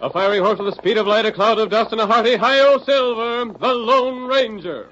A fiery horse with the speed of light, a cloud of dust, and a hearty hi-yo Silver, the Lone Ranger.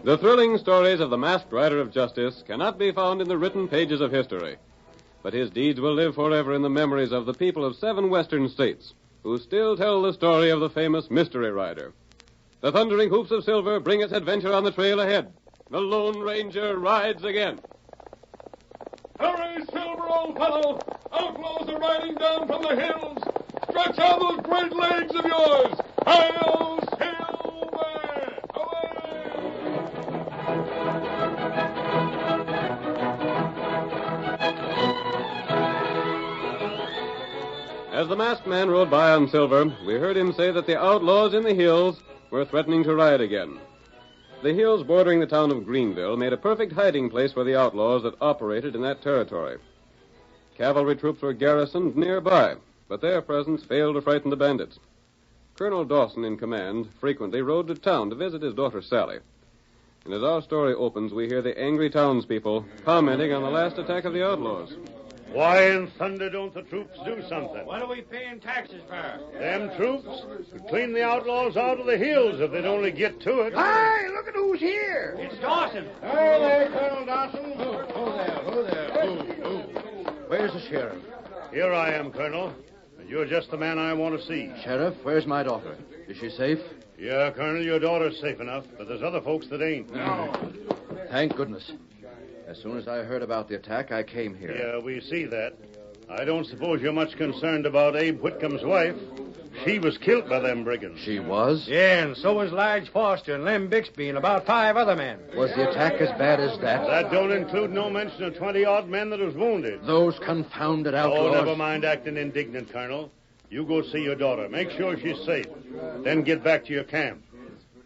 The thrilling stories of the masked rider of justice cannot be found in the written pages of history. But his deeds will live forever in the memories of the people of 7 western states, who still tell the story of the famous mystery rider. The thundering hoofs of silver bring its adventure on the trail ahead. The Lone Ranger rides again. Hurry, Silver, old fellow! Outlaws are riding down from the hills! Stretch out those great legs of yours! Hi-yo, Silver! As the masked man rode by on Silver, we heard him say that the outlaws in the hills were threatening to ride again. The hills bordering the town of Greenville made a perfect hiding place for the outlaws that operated in that territory. Cavalry troops were garrisoned nearby, but their presence failed to frighten the bandits. Colonel Dawson, in command, frequently rode to town to visit his daughter Sally. And as our story opens, we hear the angry townspeople commenting on the last attack of the outlaws. Why in thunder don't the troops do something? What are we paying taxes for? Them troops could clean the outlaws out of the hills if they'd only get to it. Hi, look at who's here. It's Dawson. Hey there, Colonel Dawson. Who there? Where's the sheriff? Here I am, Colonel. And you're just the man I want to see. Sheriff, where's my daughter? Is she safe? Yeah, Colonel, your daughter's safe enough, but there's other folks that ain't. Thank goodness. As soon as I heard about the attack, I came here. Yeah, we see that. I don't suppose you're much concerned about Abe Whitcomb's wife. She was killed by them brigands. She was? Yeah, and so was Lige Foster and Lem Bixby and about 5 other men. Was the attack as bad as that? That don't include no mention of 20-odd men that was wounded. Those confounded outlaws. Oh, never mind acting indignant, Colonel. You go see your daughter. Make sure she's safe. Then get back to your camp.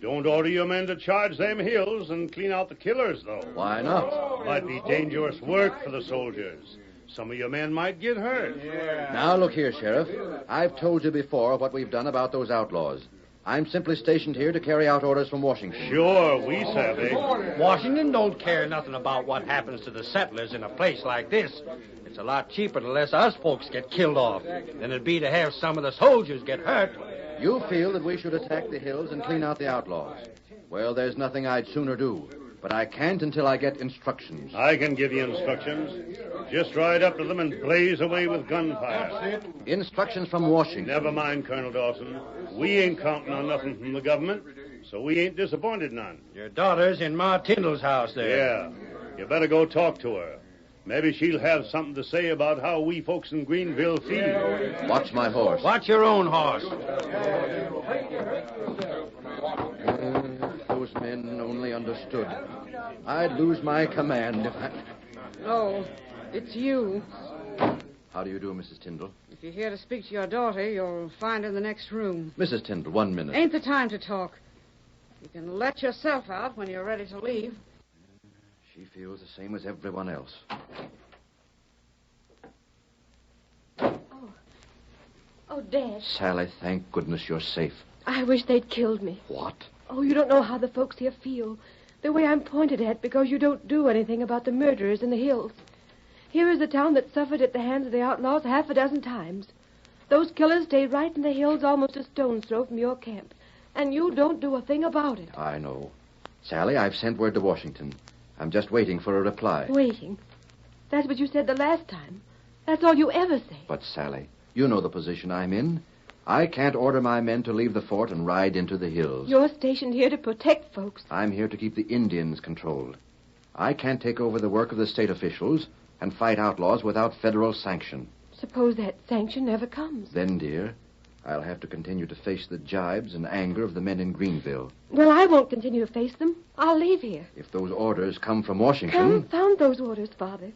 Don't order your men to charge them hills and clean out the killers, though. Why not? Might be dangerous work for the soldiers. Some of your men might get hurt. Yeah. Now, look here, Sheriff. I've told you before what we've done about those outlaws. I'm simply stationed here to carry out orders from Washington. Sure, we savvy. Washington don't care nothing about what happens to the settlers in a place like this. It's a lot cheaper to let us folks get killed off than it'd be to have some of the soldiers get hurt. You feel that we should attack the hills and clean out the outlaws. Well, there's nothing I'd sooner do. But I can't until I get instructions. I can give you instructions. Just ride up to them and blaze away with gunfire. Instructions from Washington. Never mind, Colonel Dawson. We ain't counting on nothing from the government, so we ain't disappointed none. Your daughter's in Ma Tyndall's house there. Yeah. You better go talk to her. Maybe she'll have something to say about how we folks in Greenville feel. Watch my horse. Watch your own horse. If those men only understood. I'd lose my command if I... Oh, it's you. How do you do, Mrs. Tyndall? If you're here to speak to your daughter, you'll find her in the next room. Mrs. Tyndall, 1 minute. Ain't the time to talk. You can let yourself out when you're ready to leave. She feels the same as everyone else. Oh, Oh, Dad. Sally, thank goodness you're safe. I wish they'd killed me. What? Oh, you don't know how the folks here feel. The way I'm pointed at because you don't do anything about the murderers in the hills. Here is a town that suffered at the hands of the outlaws 6 times. Those killers stayed right in the hills almost a stone's throw from your camp. And you don't do a thing about it. I know. Sally, I've sent word to Washington. I'm just waiting for a reply. Waiting? That's what you said the last time. That's all you ever say. But, Sally, you know the position I'm in. I can't order my men to leave the fort and ride into the hills. You're stationed here to protect folks. I'm here to keep the Indians controlled. I can't take over the work of the state officials and fight outlaws without federal sanction. Suppose that sanction never comes. Then, dear, I'll have to continue to face the jibes and anger of the men in Greenville. Well, I won't continue to face them. I'll leave here. If those orders come from Washington... Confound those orders, Father.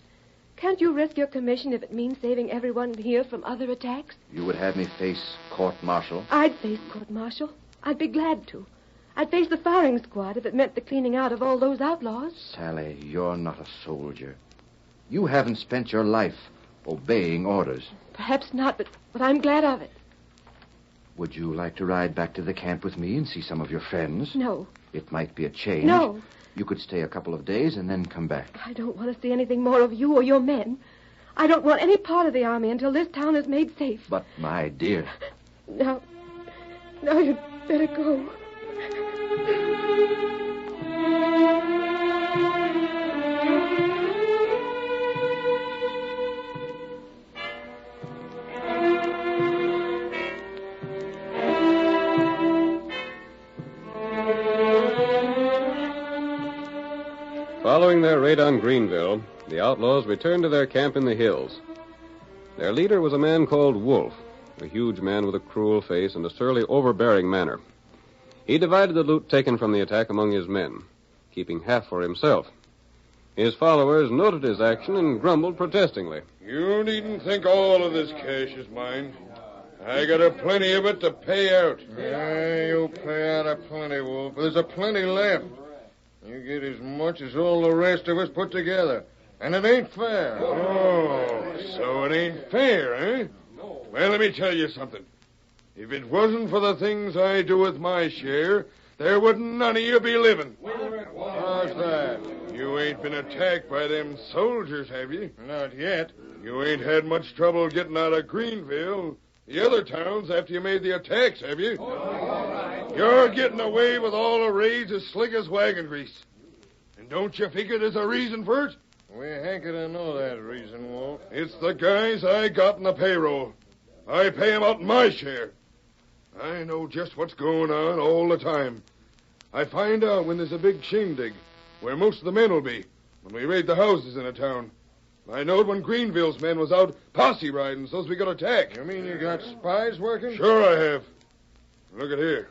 Can't you risk your commission if it means saving everyone here from other attacks? You would have me face court-martial? I'd face court-martial. I'd be glad to. I'd face the firing squad if it meant the cleaning out of all those outlaws. Sally, you're not a soldier. You haven't spent your life obeying orders. Perhaps not, but I'm glad of it. Would you like to ride back to the camp with me and see some of your friends? No. It might be a change. No. You could stay a couple of days and then come back. I don't want to see anything more of you or your men. I don't want any part of the army until this town is made safe. But, my dear... Now you'd better go. Following their raid on Greenville, the outlaws returned to their camp in the hills. Their leader was a man called Wolf, a huge man with a cruel face and a surly, overbearing manner. He divided the loot taken from the attack among his men, keeping half for himself. His followers noted his action and grumbled protestingly. You needn't think all of this cash is mine. I got a plenty of it to pay out. Yeah, you pay out a plenty, Wolf. There's a plenty left. You get as much as all the rest of us put together. And it ain't fair. Oh, so it ain't fair, eh? Well, let me tell you something. If it wasn't for the things I do with my share, there wouldn't none of you be living. How's that? You ain't been attacked by them soldiers, have you? Not yet. You ain't had much trouble getting out of Greenville, the other towns, after you made the attacks, have you? You're getting away with all the raids as slick as wagon grease. And don't you figure there's a reason for it? We hanker to know that reason, Wolf. It's the guys I got in the payroll. I pay 'em out my share. I know just what's going on all the time. I find out when there's a big shindig, where most of the men will be, when we raid the houses in a town. I knowed when Greenville's men was out posse riding so's we got attacked. You mean you got spies working? Sure I have. Look at here.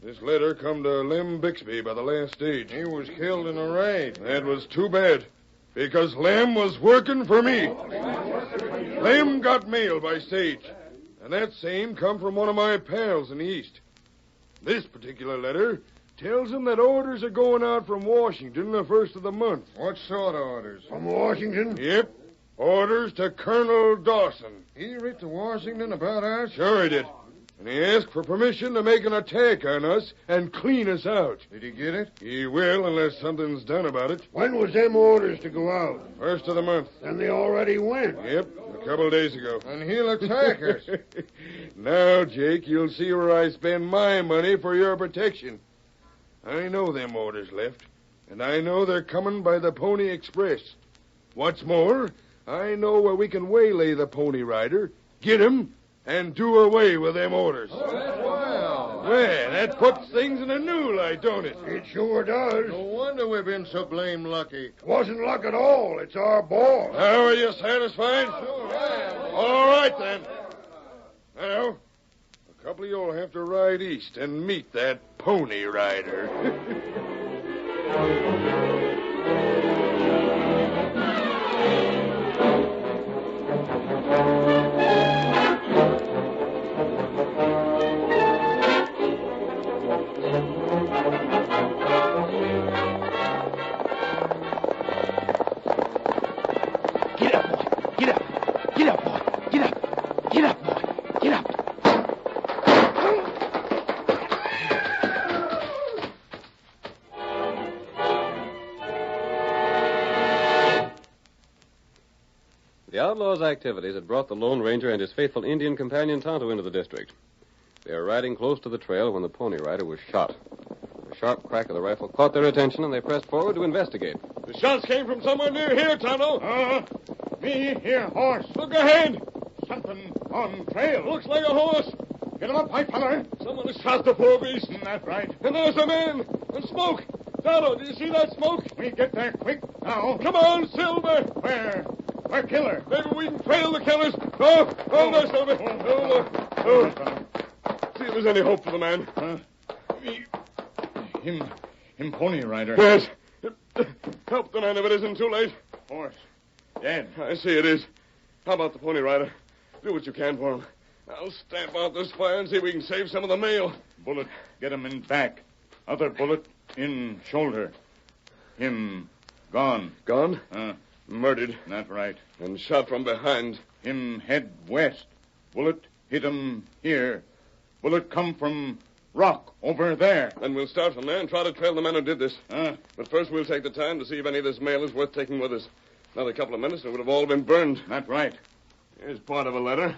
This letter come to Lem Bixby by the last stage. He was killed in a raid. That was too bad, because Lem was working for me. Lem got mail by stage, and that same come from one of my pals in the East. This particular letter tells him that orders are going out from Washington the first of the month. What sort of orders? From Washington? Yep. Orders to Colonel Dawson. He writ to Washington about us? Sure he did. And he asked for permission to make an attack on us and clean us out. Did he get it? He will, unless something's done about it. When was them orders to go out? First of the month. Then they already went. Yep, a couple of days ago. And he'll attack us. Now, Jake, you'll see where I spend my money for your protection. I know them orders left, and I know they're coming by the Pony Express. What's more, I know where we can waylay the Pony Rider, get him, and do away with them orders. Well, that puts things in a new light, don't it? It sure does. no wonder we've been so blame lucky. Wasn't luck at all. It's our boss. Now, are you satisfied? All right, then. Now, a couple of you'll have to ride east and meet that Pony Rider. Get up, boy. Get up. Get up, boy. Get up. Get up, boy. Get up. The outlaws' activities had brought the Lone Ranger and his faithful Indian companion Tonto into the district. They were riding close to the trail when the Pony Rider was shot. The sharp crack of the rifle caught their attention, and they pressed forward to investigate. The shots came from somewhere near here, Tonto. Me here, horse. Look ahead. Something on trail. Looks like a horse. Get him up, white feller. Someone has shot the poor beast. That's right. And there's a man. And smoke. Tonto, do you see that smoke? We get there quick now. Come on, Silver. Where killer? Maybe we can trail the killers. Oh, there, Silver. See if there's any hope for the man. Him Pony Rider. Yes. Help the man if it isn't too late. Horse. Dead. I see it is. How about the Pony Rider? Do what you can for him. I'll stamp out this fire and see if we can save some of the mail. Bullet get him in back. Other bullet in shoulder. Him gone. Gone? Murdered. That's right. And shot from behind. Him head west. Bullet hit him here. Bullet come from rock over there. Then we'll start from there and try to trail the man who did this. But first we'll take the time to see if any of this mail is worth taking with us. Another couple of minutes and it would have all been burned. That's right. Here's part of a letter.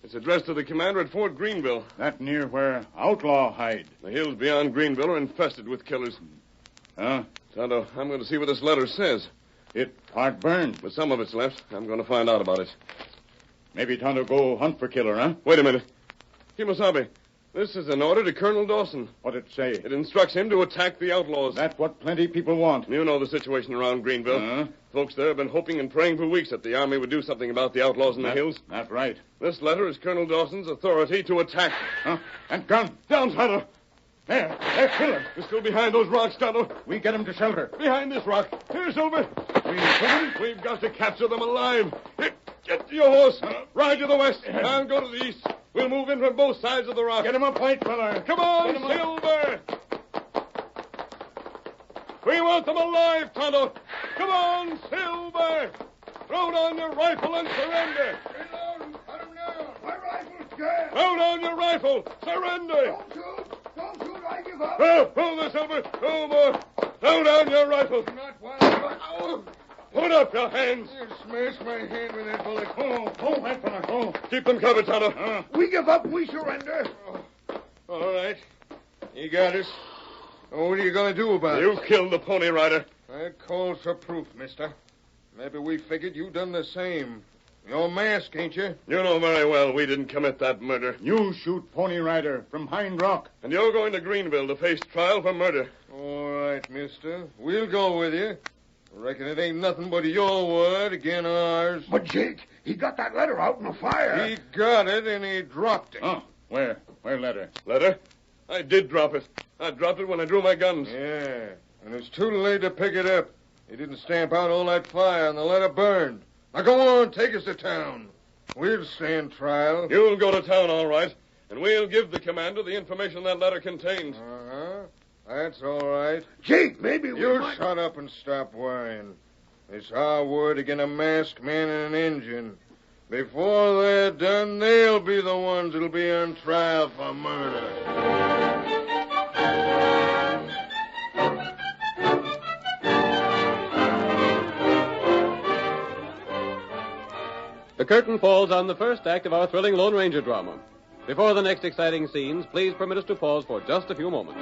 It's addressed to the commander at Fort Greenville. That near where outlaw hide. The hills beyond Greenville are infested with killers. Tonto, I'm going to see what this letter says. It part burned. But some of it's left. I'm going to find out about it. Maybe Tonto go hunt for killer, huh? Wait a minute. Kimosabe, this is an order to Colonel Dawson. What'd it say? It instructs him to attack the outlaws. That's what plenty people want. You know the situation around Greenville. Folks there have been hoping and praying for weeks that the Army would do something about the outlaws in the hills. That's right. This letter is Colonel Dawson's authority to attack. And gun. Down, Tonto. There, killer. They're still behind those rocks, Tonto. We get him to shelter. Behind this rock. Here, Silver. We've got to capture them alive. Get to your horse. Ride to the west. I'll go to the east. We'll move in from both sides of the rock. Get him up, white fella. Come on, Silver. We want them alive, Tonto. Come on, Silver. Throw down your rifle and surrender. Reload. Cut him down. My rifle's dead. Throw down your rifle. Surrender. Don't shoot. Don't shoot. I give up. Hold there, Silver. No more. Throw down your rifle. Not while I'm... Put up your hands. You smashed my hand with that bullet. Oh, white fella, oh. Keep them covered, Tonto. We give up. We surrender. All right. You got us. Oh, what are you going to do about it? You killed the Pony Rider. That calls for proof, mister. Maybe we figured you done the same. You're masked, ain't you? You know very well we didn't commit that murder. You shoot Pony Rider from Hind Rock. And you're going to Greenville to face trial for murder. All right, mister. We'll go with you. Reckon it ain't nothing but your word again ours. But, Jake, he got that letter out in the fire. He got it and he dropped it. Oh, where? Where letter? Letter? I did drop it. I dropped it when I drew my guns. Yeah, and it's too late to pick it up. He didn't stamp out all that fire and the letter burned. Now go on, take us to town. We'll stand trial. You'll go to town, all right, and we'll give the commander the information that letter contains. That's all right. Jake, maybe we You might... shut up and stop worrying. It's our word against a masked man and an Injun. Before they're done, they'll be the ones that'll be on trial for murder. The curtain falls on the first act of our thrilling Lone Ranger drama. Before the next exciting scenes, please permit us to pause for just a few moments.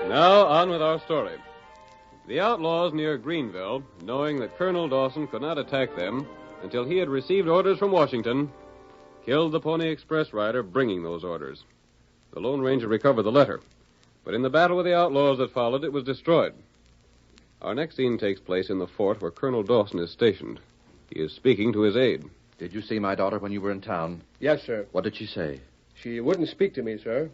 Now, on with our story. The outlaws near Greenville, knowing that Colonel Dawson could not attack them until he had received orders from Washington, killed the Pony Express rider bringing those orders. The Lone Ranger recovered the letter, but in the battle with the outlaws that followed, it was destroyed. Our next scene takes place in the fort where Colonel Dawson is stationed. He is speaking to his aide. Did you see my daughter when you were in town? Yes, sir. What did she say? She wouldn't speak to me, sir.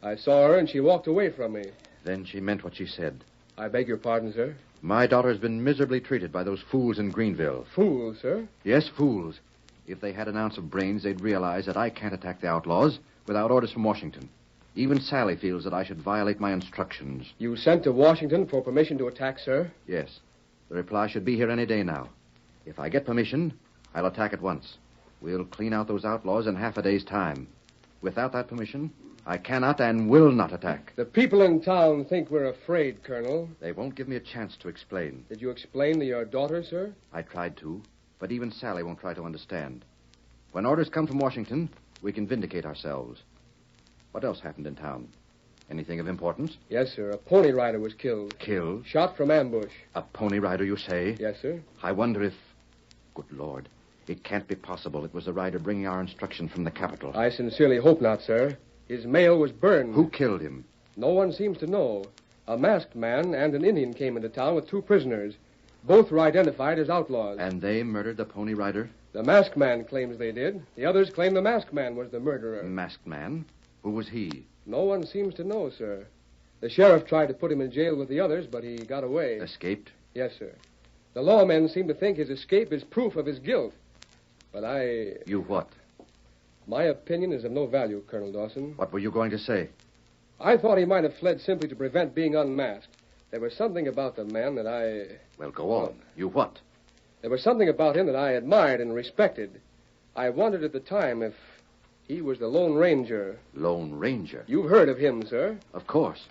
I saw her and she walked away from me. Then she meant what she said. I beg your pardon, sir. My daughter's been miserably treated by those fools in Greenville. Fools, sir? Yes, fools. If they had an ounce of brains, they'd realize that I can't attack the outlaws without orders from Washington. Even Sally feels that I should violate my instructions. You sent to Washington for permission to attack, sir? Yes. The reply should be here any day now. If I get permission, I'll attack at once. We'll clean out those outlaws in half a day's time. Without that permission, I cannot and will not attack. The people in town think we're afraid, Colonel. They won't give me a chance to explain. Did you explain to your daughter, sir? I tried to, but even Sally won't try to understand. When orders come from Washington, we can vindicate ourselves. What else happened in town? Anything of importance? Yes, sir. A pony rider was killed. Killed? Shot from ambush. A pony rider, you say? Yes, sir. I wonder if... Good Lord. It can't be possible it was the rider bringing our instruction from the capital. I sincerely hope not, sir. His mail was burned. Who killed him? No one seems to know. A masked man and an Indian came into town with 2 prisoners. Both were identified as outlaws. And they murdered the pony rider? The masked man claims they did. The others claim the masked man was the murderer. Masked man? Who was he? No one seems to know, sir. The sheriff tried to put him in jail with the others, but he got away. Escaped? Yes, sir. The lawmen seem to think his escape is proof of his guilt. But I... You what? My opinion is of no value, Colonel Dawson. What were you going to say? I thought he might have fled simply to prevent being unmasked. There was something about the man that I... Well, go on. You what? There was something about him that I admired and respected. I wondered at the time if he was the Lone Ranger. Lone Ranger? You've heard of him, sir. Of course.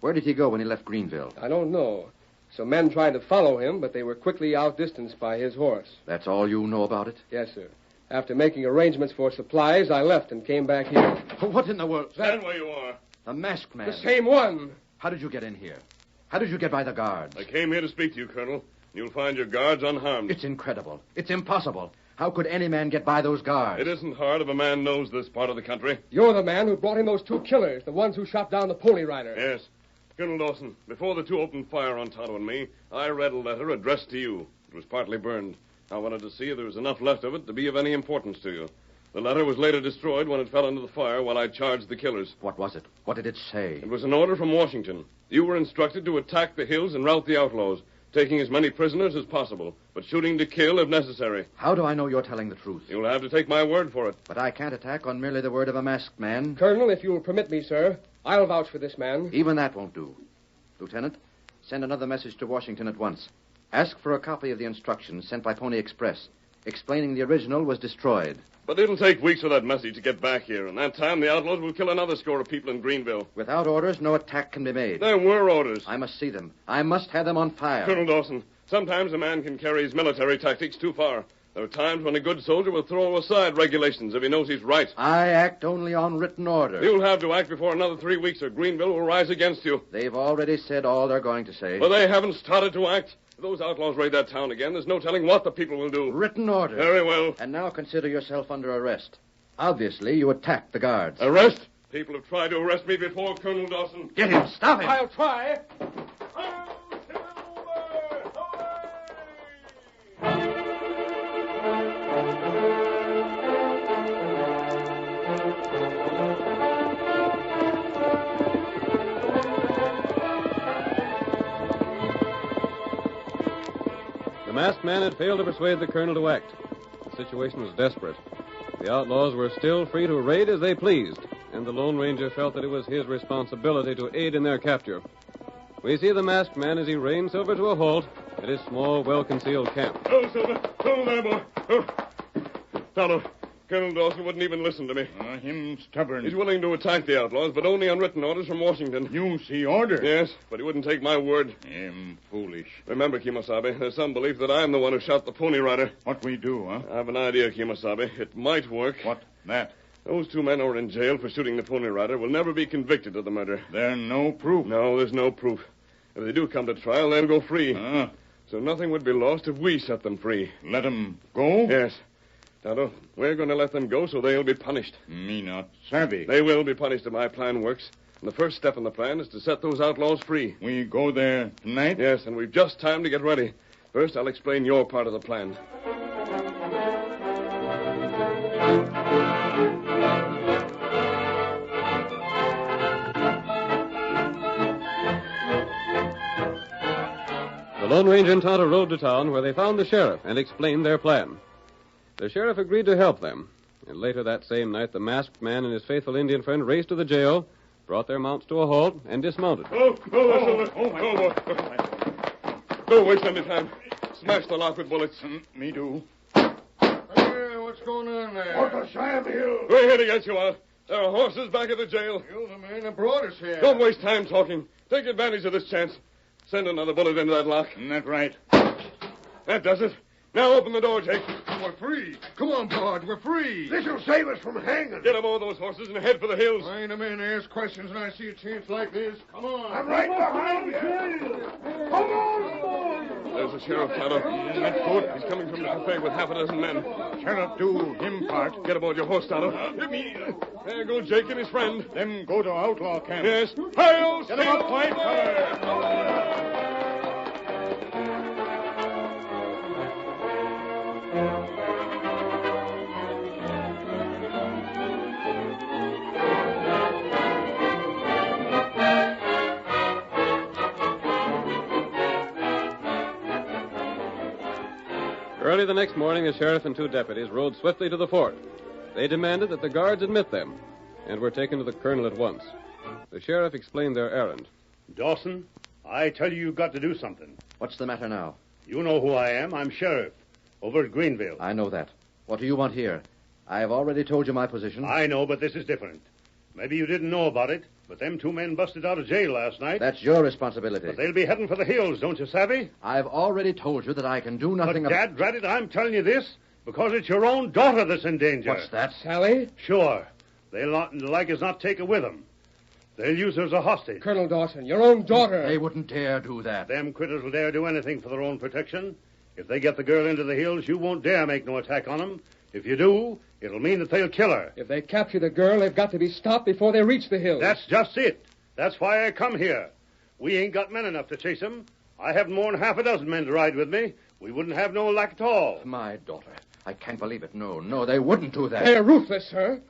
Where did he go when he left Greenville? I don't know. Some men tried to follow him, but they were quickly outdistanced by his horse. That's all you know about it? Yes, sir. After making arrangements for supplies, I left and came back here. What in the world? Stand where you are. The masked man. The same one. How did you get in here? How did you get by the guards? I came here to speak to you, Colonel. You'll find your guards unharmed. It's incredible. It's impossible. How could any man get by those guards? It isn't hard if a man knows this part of the country. You're the man who brought in those 2 killers, the ones who shot down the pony rider. Yes. Colonel Dawson, before the 2 opened fire on Tonto and me, I read a letter addressed to you. It was partly burned. I wanted to see if there was enough left of it to be of any importance to you. The letter was later destroyed when it fell into the fire while I charged the killers. What was it? What did it say? It was an order from Washington. You were instructed to attack the hills and rout the outlaws, taking as many prisoners as possible, but shooting to kill if necessary. How do I know you're telling the truth? You'll have to take my word for it. But I can't attack on merely the word of a masked man. Colonel, if you'll permit me, sir, I'll vouch for this man. Even that won't do. Lieutenant, send another message to Washington at once. Ask for a copy of the instructions sent by Pony Express, explaining the original was destroyed. But it'll take weeks for that message to get back here, and that time the outlaws will kill another score of people in Greenville. Without orders, no attack can be made. There were orders. I must see them. I must have them on fire. Colonel Dawson, sometimes a man can carry his military tactics too far. There are times when a good soldier will throw aside regulations if he knows he's right. I act only on written order. You'll have to act before another 3 weeks or Greenville will rise against you. They've already said all they're going to say. But they haven't started to act. If those outlaws raid that town again, there's no telling what the people will do. Written order. Very well. And now consider yourself under arrest. Obviously, you attacked the guards. Arrest? People have tried to arrest me before, Colonel Dawson. Get him. Stop him. I'll try. The masked man had failed to persuade the colonel to act. The situation was desperate. The outlaws were still free to raid as they pleased, and the Lone Ranger felt that it was his responsibility to aid in their capture. We see the masked man as he reins Silver to a halt at his small, well-concealed camp. Oh, Silver. Oh, there, boy. Oh. Tonto, Colonel Dawson wouldn't even listen to me. Him stubborn. He's willing to attack the outlaws, but only on written orders from Washington. You see order. Yes, but he wouldn't take my word. Him foolish. Remember, Kimosabe, there's some belief that I'm the one who shot the pony rider. What we do, huh? I have an idea, Kimosabe. It might work. What? That? Those 2 men who are in jail for shooting the pony rider will never be convicted of the murder. There no proof. No, there's no proof. If they do come to trial, they'll go free. So nothing would be lost if we set them free. Let them go? Yes. Tonto, we're going to let them go so they'll be punished. Me not savvy. They will be punished if my plan works. And the first step in the plan is to set those outlaws free. We go there tonight? Yes, and we've just time to get ready. First, I'll explain your part of the plan. The Lone Ranger and Tonto rode to town where they found the sheriff and explained their plan. The sheriff agreed to help them, and later that same night the masked man and his faithful Indian friend raced to the jail, brought their mounts to a halt, and dismounted. Don't waste any time. Smash the lock with bullets. Me do. Hey, what's going on there? Uncle Sam Hill. We're here to get you out. There are horses back at the jail. You're the man that brought us here. Don't waste time talking. Take advantage of this chance. Send another bullet into that lock. That's right. That does it. Now open the door, Jake. We're free. Come on, Bard. We're free. This'll save us from hanging. Get aboard those horses and head for the hills. I ain't a man to ask questions when I see a chance like this. Come on. I'm right behind you. Come on, boy. There's the sheriff, Tonto. That's good. He's coming from the cafe with half a dozen men. Sheriff do him part. Get aboard your horse, Tonto. There go Jake and his friend. Them go to outlaw camp. Yes. Hail, Get 'em up, white collar. Early the next morning, the sheriff and two deputies rode swiftly to the fort. They demanded that the guards admit them, and were taken to the colonel at once. The sheriff explained their errand. Dawson, I tell you've got to do something. What's the matter now? You know who I am. I'm sheriff over at Greenville. I know that. What do you want here? I have already told you my position. I know, but this is different. Maybe you didn't know about it, but them two men busted out of jail last night. That's your responsibility. But they'll be heading for the hills, don't you, savvy? I've already told you that I can do nothing But, Dad, drat it, I'm telling you this because it's your own daughter that's in danger. What's that? Sally? Sure. They'll not, like as not, take her with them. They'll use her as a hostage. Colonel Dawson, your own daughter. They wouldn't dare do that. Them critters will dare do anything for their own protection. If they get the girl into the hills, you won't dare make no attack on them. If you do, it'll mean that they'll kill her. If they capture the girl, they've got to be stopped before they reach the hills. That's just it. That's why I come here. We ain't got men enough to chase them. I haven't more than half a dozen men to ride with me. We wouldn't have no luck at all. My daughter. I can't believe it. No, they wouldn't do that. They're ruthless, sir.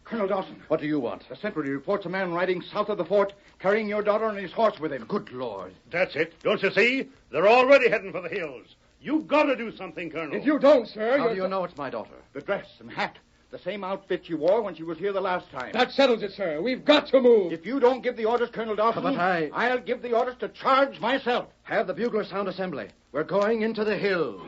Colonel Dawson. What do you want? The sentry reports a man riding south of the fort, carrying your daughter and his horse with him. Good Lord. That's it. Don't you see? They're already heading for the hills. You've got to do something, Colonel. If you don't, sir... How do you know it's my daughter? The dress and hat. The same outfit she wore when she was here the last time. That settles it, sir. We've got to move. If you don't give the orders, Colonel Dawson... But I'll give the orders to charge myself. Have the bugler sound assembly. We're going into the hills.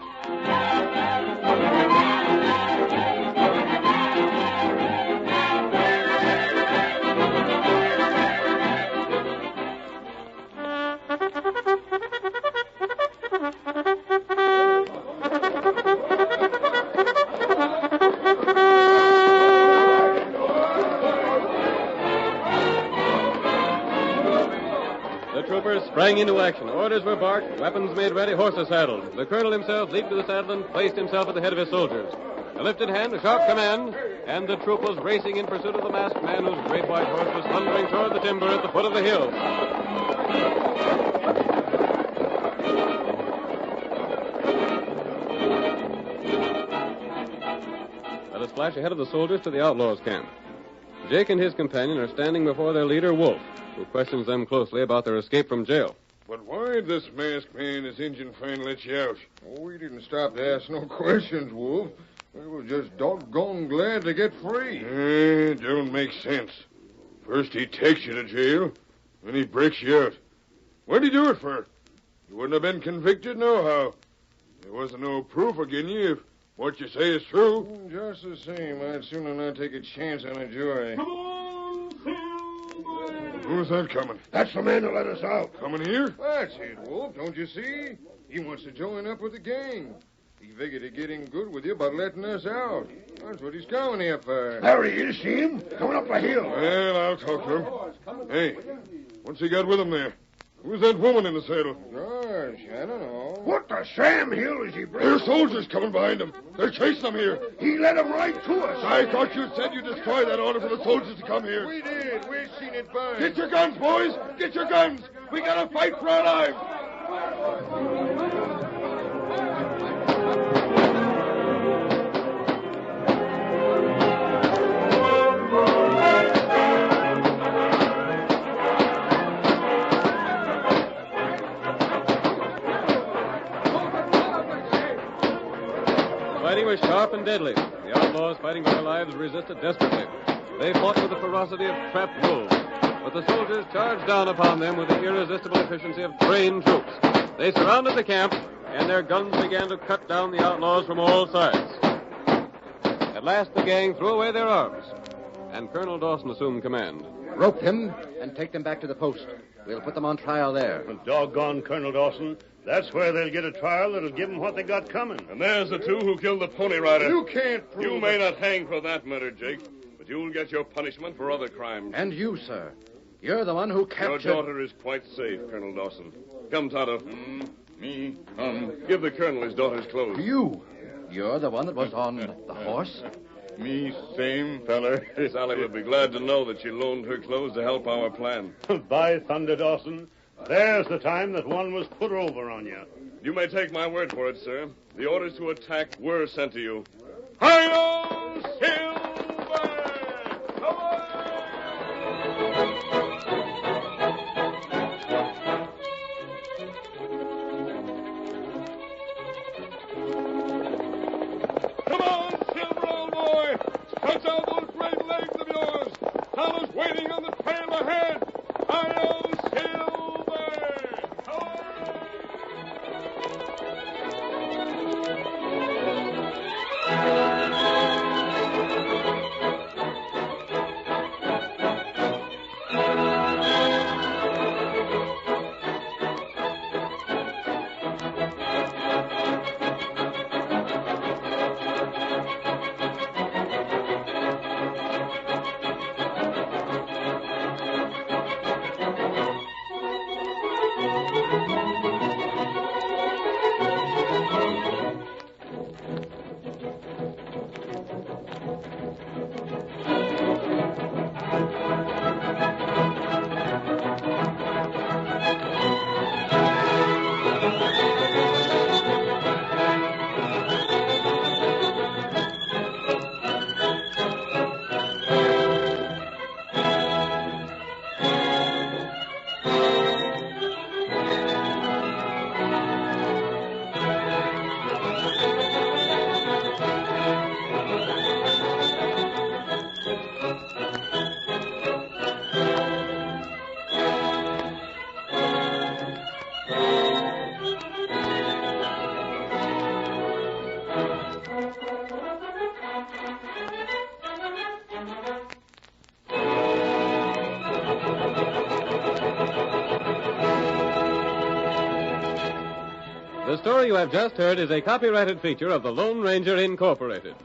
Sprang into action. Orders were barked, weapons made ready, horses saddled. The colonel himself leaped to the saddle and placed himself at the head of his soldiers. A lifted hand, a sharp command, and the troop was racing in pursuit of the masked man whose great white horse was thundering toward the timber at the foot of the hill. Let us flash ahead of the soldiers to the outlaws' camp. Jake and his companion are standing before their leader, Wolf, who questions them closely about their escape from jail. But why'd this masked man and his Indian friend let you out? Oh, we didn't stop to ask no questions, Wolf. We were just doggone glad to get free. It don't make sense. First he takes you to jail, then he breaks you out. What'd he do it for? You wouldn't have been convicted nohow. There wasn't no proof against you if what you say is true. Just the same, I'd sooner not take a chance on a jury. Come on, Phil. Who's that coming? That's the man who let us out. Coming here? That's it, Wolf. Don't you see? He wants to join up with the gang. He figured to get in good with you by letting us out. That's what he's coming here for. There he is, see him? Coming up the hill. Well, I'll talk to him. Hey, what's he got with him there? Who's that woman in the saddle? Gosh, I don't know. What the Sam Hill is he bringing? There's soldiers coming behind him. They're chasing them here. He led them right to us. I thought you said you destroyed that order for the soldiers to come here. We did. We seen it burn. Get your guns, boys. Get your guns. We gotta fight for our lives. Fighting was sharp and deadly. The outlaws, fighting for their lives, resisted desperately. They fought with the ferocity of trapped wolves. But the soldiers charged down upon them with the irresistible efficiency of trained troops. They surrounded the camp, and their guns began to cut down the outlaws from all sides. At last, the gang threw away their arms, and Colonel Dawson assumed command. Rope them and take them back to the post. We'll put them on trial there. Doggone Colonel Dawson. That's where they'll get a trial that'll give them what they got coming. And there's the two who killed the Pony Rider. You can't prove You may not hang for that murder, Jake, but you'll get your punishment for other crimes. And you, sir. You're the one who captured... Your daughter is quite safe, Colonel Dawson. Come, Tonto. Me. Give the colonel his daughter's clothes. You're the one that was on the horse? Me same feller. Sally would be glad to know that she loaned her clothes to help our plan. By thunder, Dawson. There's the time that one was put over on you. You may take my word for it, sir. The orders to attack were sent to you. Hi-yo, Silver! Come on, Silver, old boy! Stretch out those great legs of yours! Tonto's waiting on the trail ahead! Hi-yo, Silver! The story you have just heard is a copyrighted feature of the Lone Ranger Incorporated.